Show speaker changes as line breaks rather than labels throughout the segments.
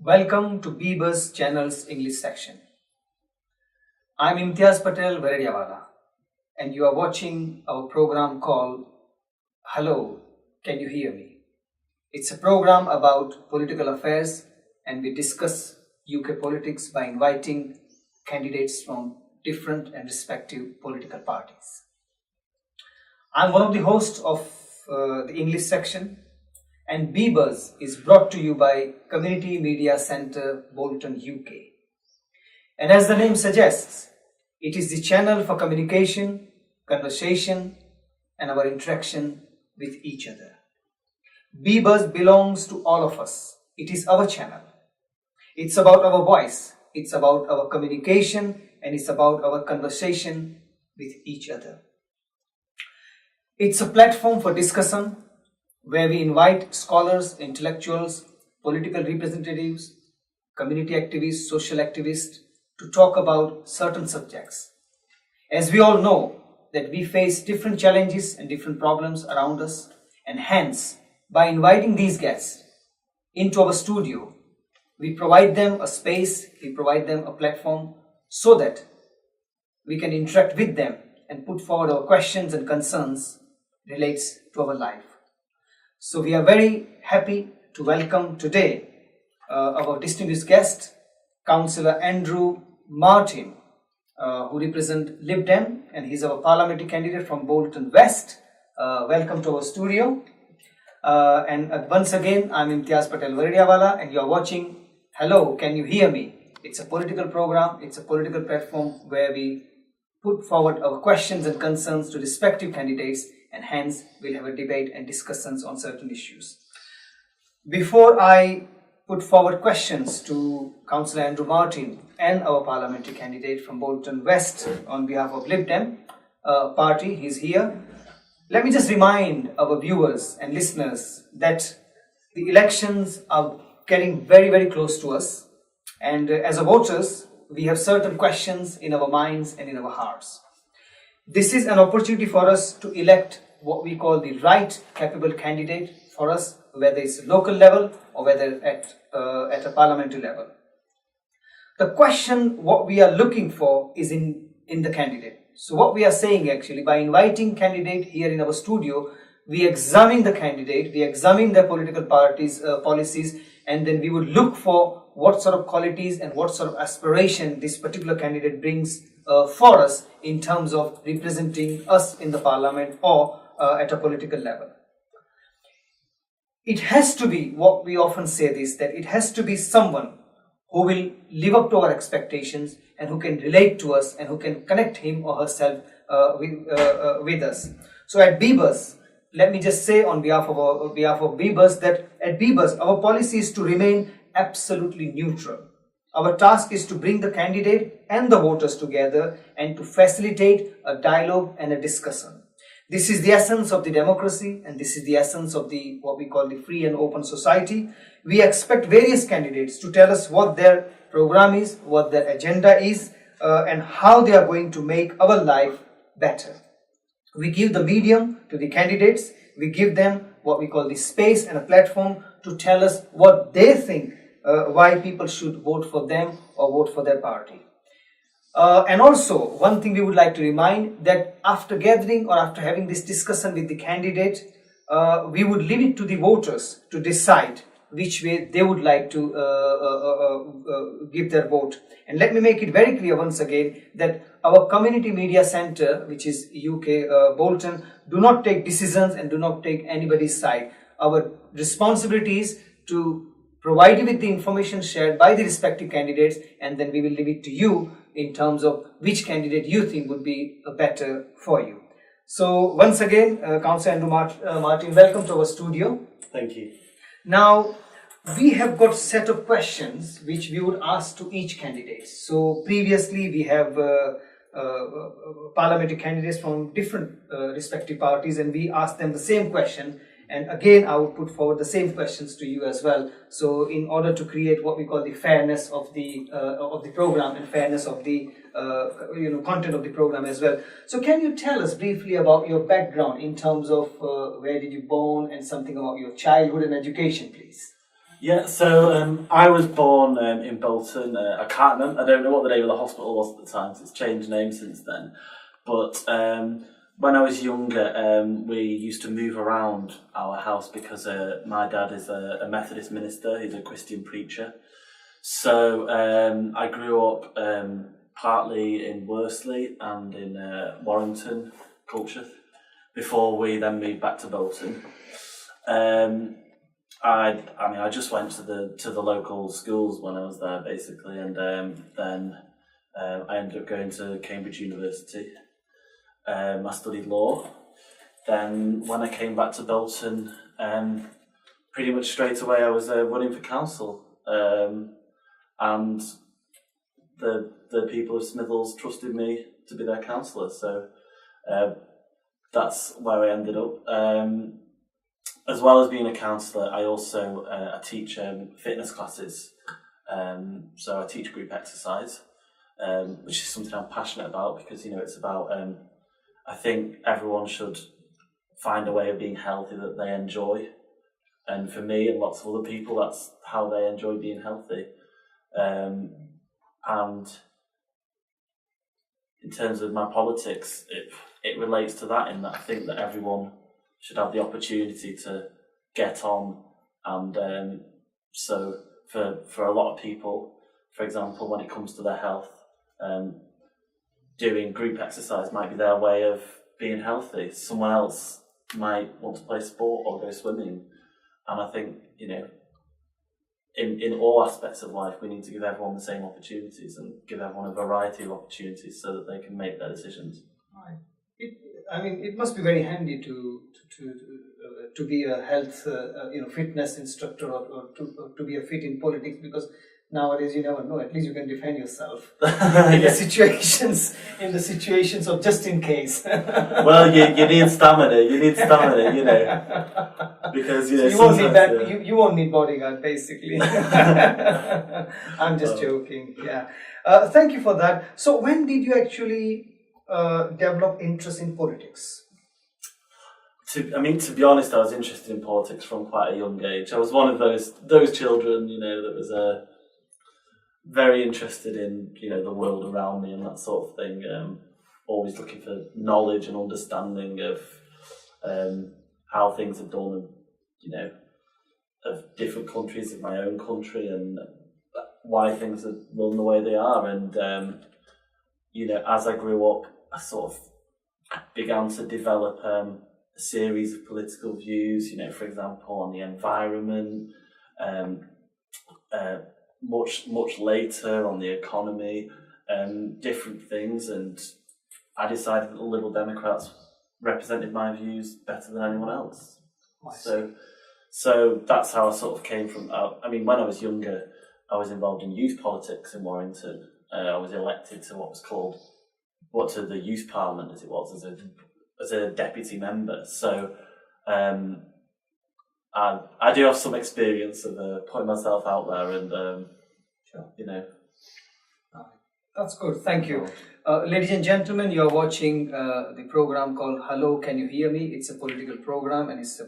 Welcome to Bieber's channel's English section. I'm ImtiazPatel Varediawala and you are watching our program called Hello, Can You Hear Me? It's a program about political affairs and we discuss UK politics by inviting candidates from different and respective political parties. I'm one of the hosts of the English section, and Bieber's is brought to you by Community Media Centre, Bolton, UK. And as the name suggests, it is the channel for communication, conversation, and our interaction with each other. Bieber's belongs to all of us. It is our channel. It's about our voice, it's about our communication, and it's about our conversation with each other. It's a platform for discussion where we invite scholars, intellectuals, political representatives, community activists, social activists to talk about certain subjects. As we all know that we face different challenges and different problems around us, and hence by inviting these guests into our studio, we provide them a space, we provide them a platform so that we can interact with them and put forward our questions and concerns relates to our life. So we are very happy to welcome today our distinguished guest, Councillor Andrew Martin, who represents Lib Dem, and he's our parliamentary candidate from Bolton West. Welcome to our studio. And once again, I'm ImtiazPatel Varediawala, and you're watching Hello, Can You Hear Me? It's a political program, it's a political platform where we put forward our questions and concerns to respective candidates, and hence we'll have a debate and discussions on certain issues. Before I put forward questions to Councillor Andrew Martin and our parliamentary candidate from Bolton West on behalf of Lib Dem party, he's here. Let me just remind our viewers and listeners that the elections are getting very, very close to us, and as a voters, we have certain questions in our minds and in our hearts. This is an opportunity for us to elect what we call the right capable candidate for us, whether it's local level or whether at a parliamentary level. The question what we are looking for is in the candidate. So what we are saying actually, by inviting candidate here in our studio, we examine the candidate, we examine their political parties, policies, and then we would look for what sort of qualities and what sort of aspiration this particular candidate brings for us in terms of representing us in the parliament or at a political level. It has to be, what we often say this, that it has to be someone who will live up to our expectations and who can relate to us and who can connect him or herself with us. So at Bieber's, let me just say on behalf of Bieber's that at Bieber's, our policy is to remain absolutely neutral. Our task is to bring the candidate and the voters together and to facilitate a dialogue and a discussion. This is the essence of the democracy, and this is the essence of the what we call the free and open society. We expect various candidates to tell us what their program is, what their agenda is, and how they are going to make our life better. We give the medium to the candidates, we give them what we call the space and a platform to tell us what they think, why people should vote for them or vote for their party. And also, one thing we would like to remind that after gathering or after having this discussion with the candidate, we would leave it to the voters to decide which way they would like to give their vote. And let me make it very clear once again that our Community Media Centre, which is UK Bolton, do not take decisions and do not take anybody's side. Our responsibility is to provide you with the information shared by the respective candidates, and then we will leave it to you in terms of which candidate you think would be better for you. So once again, Councillor Andrew Martin, welcome to our studio.
Thank you.
Now, we have got a set of questions which we would ask to each candidate. So previously we have parliamentary candidates from different respective parties, and we ask them the same question. And again, I would put forward the same questions to you as well. So in order to create what we call the fairness of the program and fairness of the content of the program as well. So can you tell us briefly about your background in terms of where did you born and something about your childhood and education, please?
Yeah, so I was born in Bolton. I can't remember, I don't know what the name of the hospital was at the time, 'cause it's changed name since then. But when I was younger, we used to move around our house because my dad is a Methodist minister, he's a Christian preacher. So I grew up partly in Worsley and in Warrington, Culture, before we then moved back to Bolton. I just went to the local schools when I was there, basically, and then I ended up going to Cambridge University. I studied law. Then when I came back to Bolton, pretty much straight away I was running for council, and the people of Smithills trusted me to be their councillor, so that's where I ended up. As well as being a counsellor, I also I teach fitness classes. So I teach group exercise, which is something I'm passionate about because it's about. I think everyone should find a way of being healthy that they enjoy, and for me and lots of other people, that's how they enjoy being healthy. And in terms of my politics, it relates to that in that I think that everyone should have the opportunity to get on, and so for a lot of people, for example, when it comes to their health, doing group exercise might be their way of being healthy. Someone else might want to play sport or go swimming, and I think in all aspects of life we need to give everyone the same opportunities and give everyone a variety of opportunities so that they can make their decisions.
Right. It must be very handy to be a health, fitness instructor or to be a fit in politics, because nowadays you never know. At least you can defend yourself in the situations of just in case.
Well, you need stamina. Because
so you won't need that. You won't need bodyguard, basically. I'm just joking. Yeah. Thank you for that. So when did you actually develop interest in politics?
To be honest, I was interested in politics from quite a young age. I was one of those children, that was very interested in the world around me and that sort of thing. Always looking for knowledge and understanding of how things are done, and of different countries, of my own country, and why things are run the way they are. And as I grew up, I sort of began to develop a series of political views, for example, on the environment, much later on the economy, different things, and I decided that the Liberal Democrats represented my views better than anyone else. So that's how I sort of came from. When I was younger, I was involved in youth politics in Warrington. I was elected to to the youth parliament, as it was, as a deputy member. So I do have some experience of putting myself out there, and
That's good. Thank you. Ladies and gentlemen, you are watching the program called Hello, Can You Hear Me? It's a political program, and it's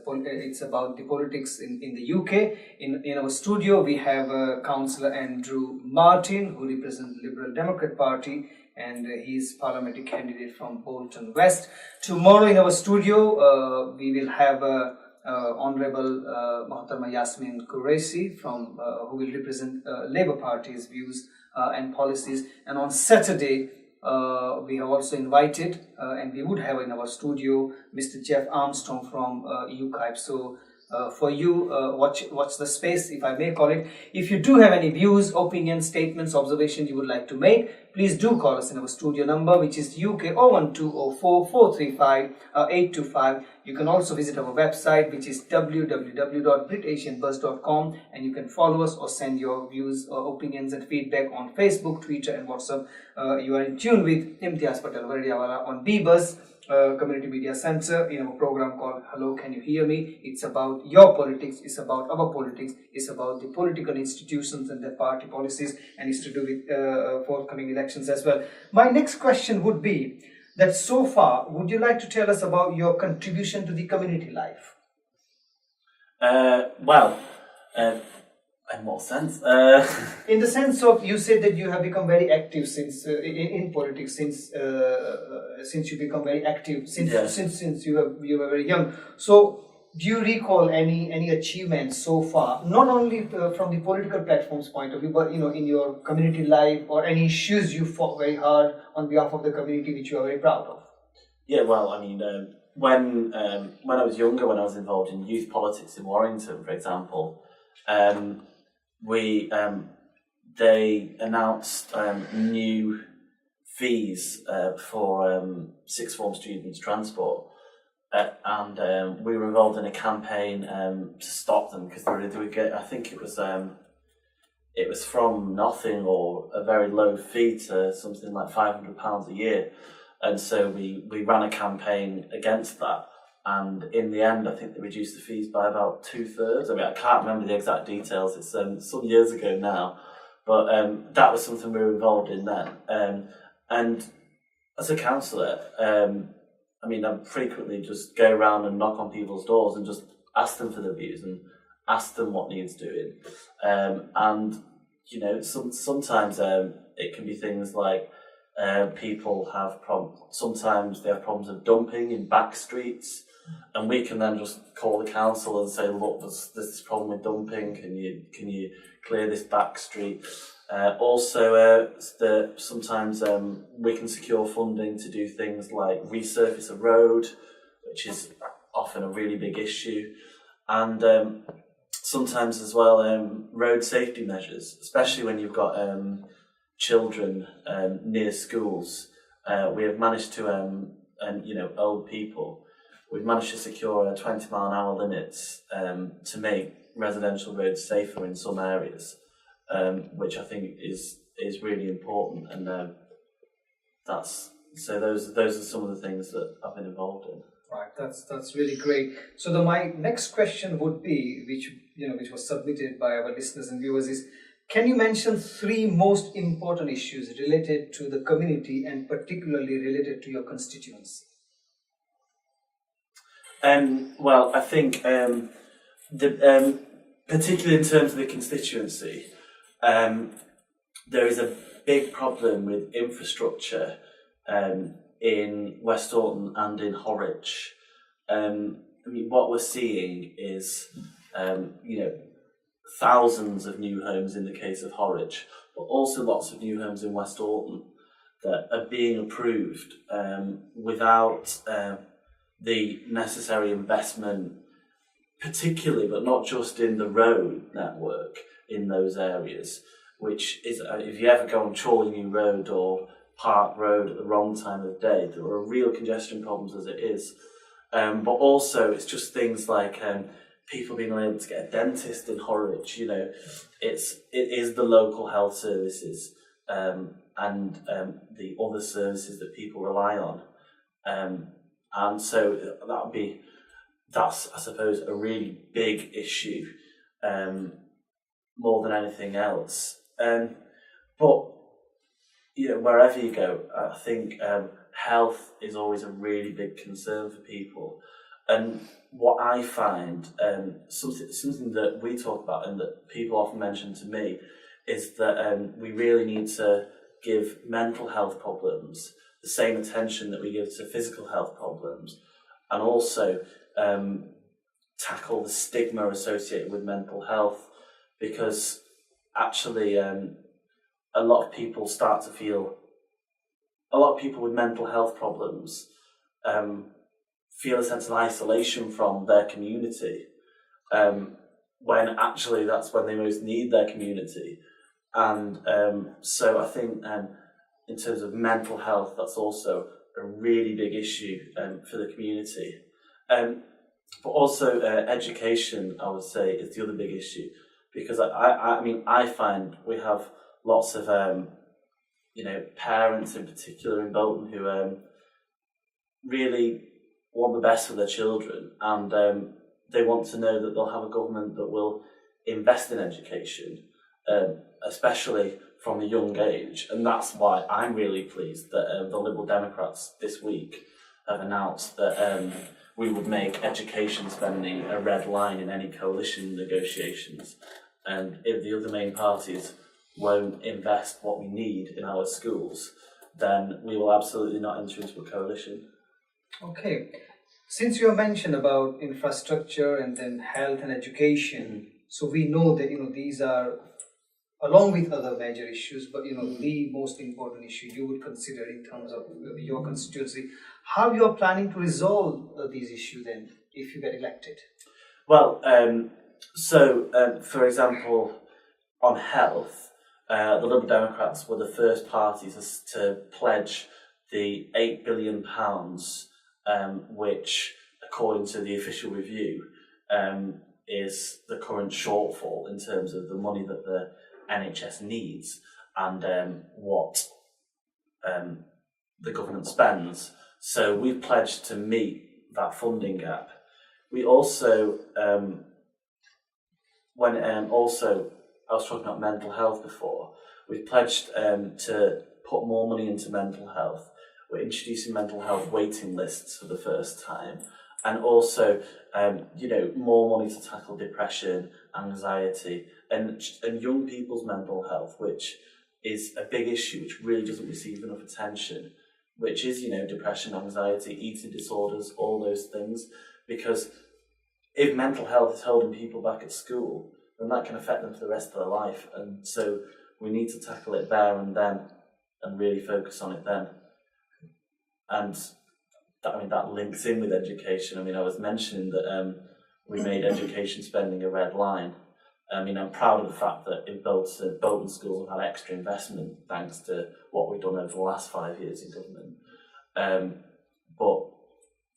about the politics in the UK. In our studio, we have Councillor Andrew Martin, who represents the Liberal Democrat Party, and he's parliamentary candidate from Bolton West. Tomorrow in our studio, we will have Honourable Mahtarma Yasmin Qureshi who will represent Labour Party's views and policies. And on Saturday, we have also invited, and we would have in our studio, Mr. Jeff Armstrong from UKIP. So for you, watch the space, if I may call it. If you do have any views, opinions, statements, observations you would like to make, please do call us in our studio number, which is UK 01204 435 825. You can also visit our website, which is www.britasianbuzz.com, and you can follow us or send your views or opinions and feedback on Facebook, Twitter and WhatsApp. You are in tune with ImtiazPatel Varediawala on B-Buzz Community Media Center in our program called Hello, Can You Hear Me? It's about your politics, it's about our politics, it's about the political institutions and their party policies, and it's to do with forthcoming elections as well. My next question would be that so far, would you like to tell us about your contribution to the community life?
In what sense?
In the sense of, you said that you have become very active since in politics since you become very active since you were very young. So, do you recall any achievements so far, not only from the political platform's point of view, but in your community life, or any issues you fought very hard on behalf of the community which you are very proud of?
Yeah, well, I mean, when I was younger, when I was involved in youth politics in Warrington, for example, they announced new fees for sixth form students' transport, and we were involved in a campaign to stop them, because they would get, I think it was from nothing or a very low fee to something like £500 a year. And so we ran a campaign against that, and in the end I think they reduced the fees by about 2/3. I mean, I can't remember the exact details, it's some years ago now, but that was something we were involved in then. And as a councillor, I mean, I frequently just go around and knock on people's doors and just ask them for their views and ask them what needs doing. And, sometimes it can be things like people have sometimes they have problems of dumping in back streets, and we can then just call the council and say, look, there's this problem with dumping, can you clear this back street? Sometimes we can secure funding to do things like resurface a road, which is often a really big issue, and sometimes as well road safety measures, especially when you've got children near schools. We have managed to, old people, we've managed to secure 20-mile-an-hour limits to make residential roads safer in some areas, which I think is really important, and those are some of the things that I've been involved in.
Right, that's really great. So my next question would be, which was submitted by our listeners and viewers, is: can you mention 3 most important issues related to the community and particularly related to your constituency?
Well, I think particularly in terms of the constituency, there is a big problem with infrastructure in West Orton and in Horwich. What we're seeing is, thousands of new homes in the case of Horwich, but also lots of new homes in West Orton that are being approved without the necessary investment, particularly, but not just in the road network in those areas, which is, if you ever go on Chorley New Road or Park Road at the wrong time of day, there are real congestion problems as it is. But also it's just things like people being unable to get a dentist in Horwich. It is the local health services and the other services that people rely on. And so that's, I suppose, a really big issue, more than anything else. But wherever you go, I think health is always a really big concern for people. And what I find, something that we talk about and that people often mention to me, is that we really need to give mental health problems the same attention that we give to physical health problems, and also tackle the stigma associated with mental health, because actually a lot of people with mental health problems feel a sense of isolation from their community, when actually that's when they most need their community. And so I think in terms of mental health, that's also a really big issue for the community. But also education, I would say, is the other big issue, because I find we have lots of parents in particular in Bolton who really want the best for their children, and they want to know that they'll have a government that will invest in education, especially from a young age. And that's why I'm really pleased that the Liberal Democrats this week have announced that we would make education spending a red line in any coalition negotiations, And if the other main parties won't invest what we need in our schools, then we will absolutely not enter into a coalition.
Okay. Since you have mentioned about infrastructure and then health and education, so we know that these are, along with other major issues, but the most important issue you would consider in terms of your constituency. How you are planning to resolve these issues then, if you get elected?
Well, for example, on health, the Liberal Democrats were the first parties to pledge the £8 billion, which, according to the official review, is the current shortfall in terms of the money that the NHS needs and what the government spends. So we've pledged to meet that funding gap. We also, I was talking about mental health before. We've pledged to put more money into mental health. We're introducing mental health waiting lists for the first time, and also, more money to tackle depression, anxiety, and young people's mental health, which is a big issue, which really doesn't receive enough attention, which is, depression, anxiety, eating disorders, all those things. Because if mental health is holding people back at school, then that can affect them for the rest of their life. And so we need to tackle it there and then, and really focus on it then. And that links in with education. I was mentioning that we made education spending a red line. I'm proud of the fact that in Bolton schools have had extra investment thanks to what we've done over the last 5 years in government. But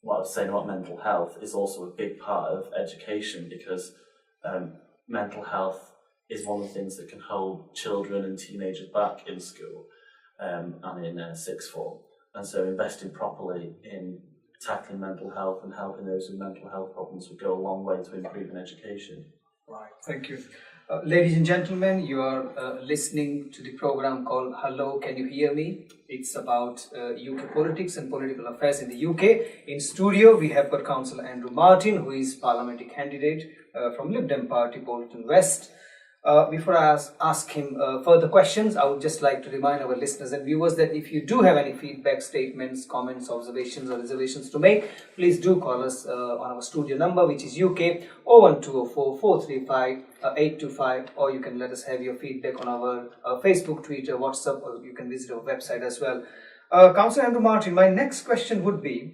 what I was saying about mental health is also a big part of education, because mental health is one of the things that can hold children and teenagers back in school and in sixth form. And so investing properly in tackling mental health and helping those with mental health problems would go a long way to improving education.
Right, thank you. Ladies and gentlemen, you are listening to the program called Hello, Can You Hear Me? It's about UK politics and political affairs in the UK. In studio, we have got Councillor Andrew Martin, who is parliamentary candidate from Lib Dem Party, Bolton West. Before I ask him further questions, I would just like to remind our listeners and viewers that if you do have any feedback, statements, comments, observations or reservations to make, please do call us on our studio number, which is UK 01204 435 825, or you can let us have your feedback on our Facebook, Twitter, WhatsApp, or you can visit our website as well. Councillor Andrew Martin, my next question would be,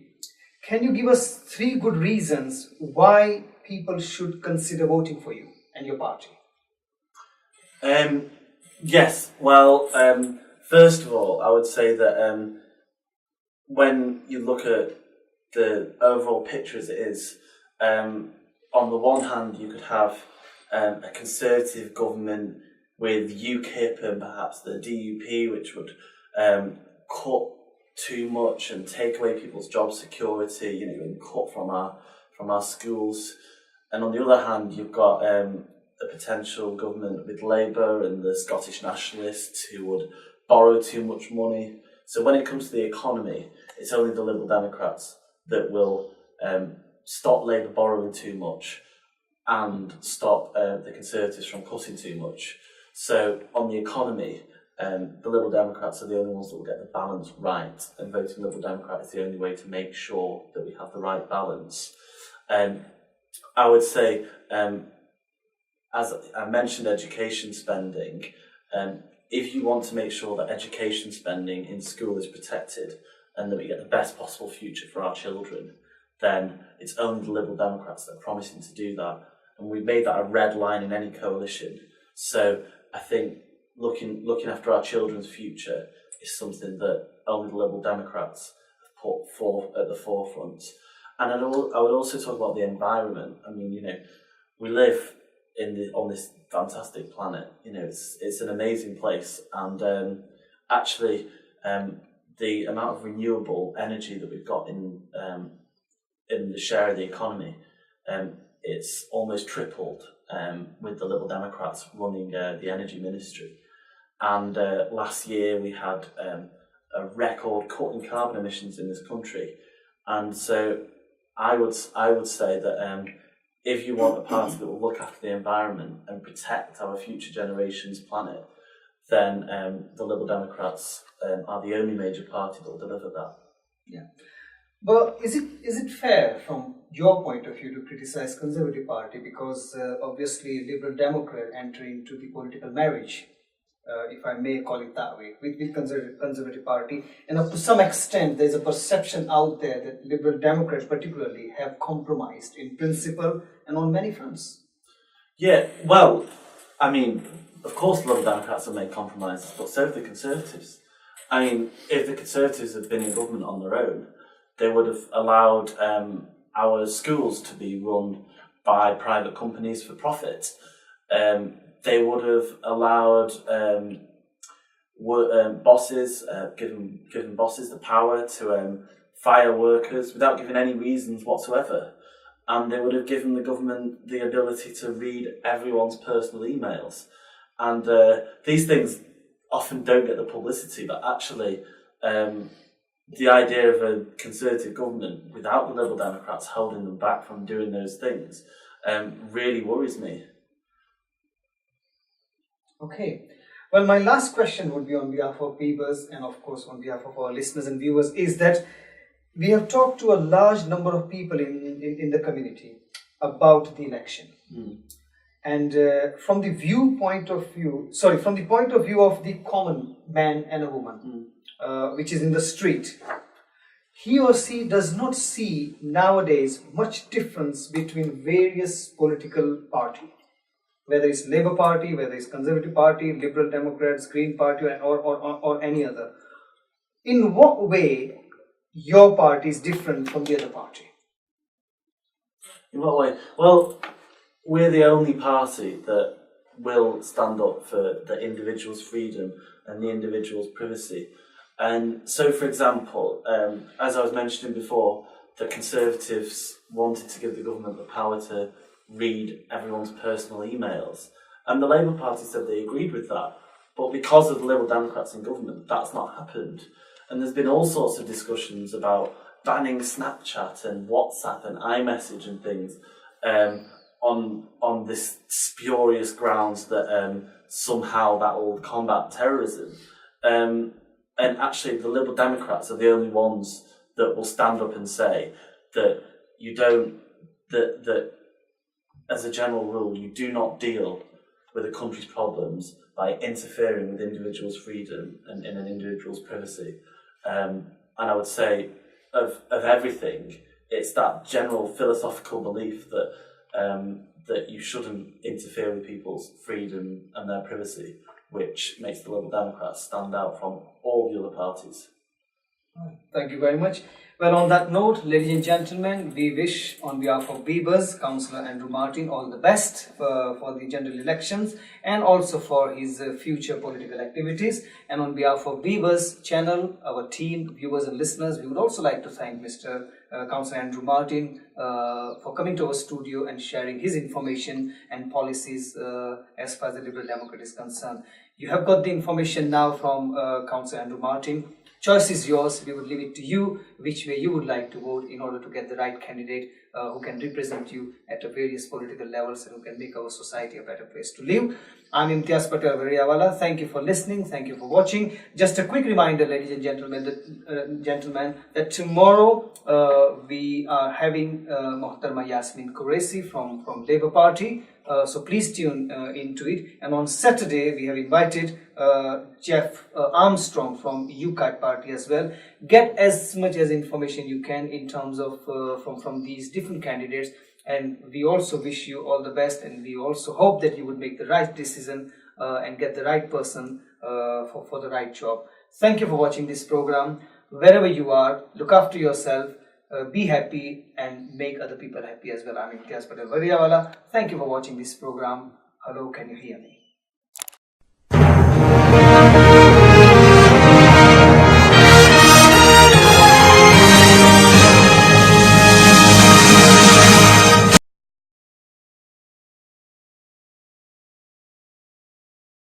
can you give us 3 good reasons why people should consider voting for you and your party?
Yes, well, first of all, I would say that when you look at the overall picture as it is, on the one hand, you could have a Conservative government with UKIP and perhaps the DUP, which would cut too much and take away people's job security, and cut from our schools. And on the other hand, you've got a potential government with Labour and the Scottish Nationalists who would borrow too much money. So when it comes to the economy, it's only the Liberal Democrats that will stop Labour borrowing too much and stop the Conservatives from cutting too much. So on the economy, the Liberal Democrats are the only ones that will get the balance right, and voting Liberal Democrat is the only way to make sure that we have the right balance. I would say, as I mentioned, education spending, if you want to make sure that education spending in school is protected and that we get the best possible future for our children, then it's only the Liberal Democrats that are promising to do that. And we've made that a red line in any coalition. So I think looking after our children's future is something that only the Liberal Democrats have put at the forefront. And I would also talk about the environment. We live on this fantastic planet. It's an amazing place, and actually the amount of renewable energy that we've got in the share of the economy, it's almost tripled with the Liberal Democrats running the energy ministry. And last year we had a record cut in carbon emissions in this country, and so I would say that if you want a party that will look after the environment and protect our future generations' planet, then the Liberal Democrats are the only major party that will deliver that.
Yeah. But is it fair from your point of view to criticize Conservative Party, because obviously Liberal Democrat enter into the political marriage, if I may call it that way, with Conservative Party, and up to some extent there's a perception out there that Liberal Democrats particularly have compromised in principle and on many fronts.
Yeah, well, I mean, of course the Liberal Democrats have made compromises, but so have the Conservatives. I mean, if the Conservatives had been in government on their own, they would have allowed our schools to be run by private companies for profit. They would have allowed bosses, given bosses the power to fire workers without giving any reasons whatsoever. And they would have given the government the ability to read everyone's personal emails. And these things often don't get the publicity, but actually the idea of a Conservative government without the Liberal Democrats holding them back from doing those things really worries me.
Okay. Well, my last question would be on behalf of viewers and of course on behalf of our listeners and viewers, is that we have talked to a large number of people in the community about the election. And from the point of view of the common man and a woman, which is in the street, he or she does not see nowadays much difference between various political parties, whether it's Labour Party, whether it's Conservative Party, Liberal Democrats, Green Party, or any other. In what way your party is different from the other party?
In what way? Well, we're the only party that will stand up for the individual's freedom and the individual's privacy. And so, for example, as I was mentioning before, the Conservatives wanted to give the government the power to read everyone's personal emails. And the Labour Party said they agreed with that. But because of the Liberal Democrats in government, that's not happened. And there's been all sorts of discussions about banning Snapchat and WhatsApp and iMessage and things on this spurious grounds that somehow that will combat terrorism. And actually, the Liberal Democrats are the only ones that will stand up and say that you don't, that as a general rule, you do not deal with a country's problems by interfering with individuals' freedom and in an individual's privacy. And I would say, of everything, it's that general philosophical belief that that you shouldn't interfere with people's freedom and their privacy, which makes the Liberal Democrats stand out from all the other parties.
Thank you very much. Well, on that note, ladies and gentlemen, we wish on behalf of Bebas, Councillor Andrew Martin, all the best for the general elections and also for his future political activities. And on behalf of Bebas channel, our team, viewers and listeners, we would also like to thank Mr. Councillor Andrew Martin for coming to our studio and sharing his information and policies as far as the Liberal Democrat is concerned. You have got the information now from Councillor Andrew Martin. Choice is yours. We would leave it to you which way you would like to vote in order to get the right candidate who can represent you at various political levels and who can make our society a better place to live. I'm ImtiazPatel Varediawala. Thank you for listening. Thank you for watching. Just a quick reminder, ladies and gentlemen, that tomorrow we are having Mohtarma Yasmin Qureshi from Labour Party. So please tune into it. And on Saturday, we have invited Jeff Armstrong from UKIP Party as well. Get as much as information you can in terms of from these different candidates. And we also wish you all the best, and we also hope that you would make the right decision and get the right person for the right job. Thank you for watching this program. Wherever you are, look after yourself, be happy and make other people happy as well. I'm ImtiazPatel Varediawala. Thank you for watching this program. Hello, can you hear me?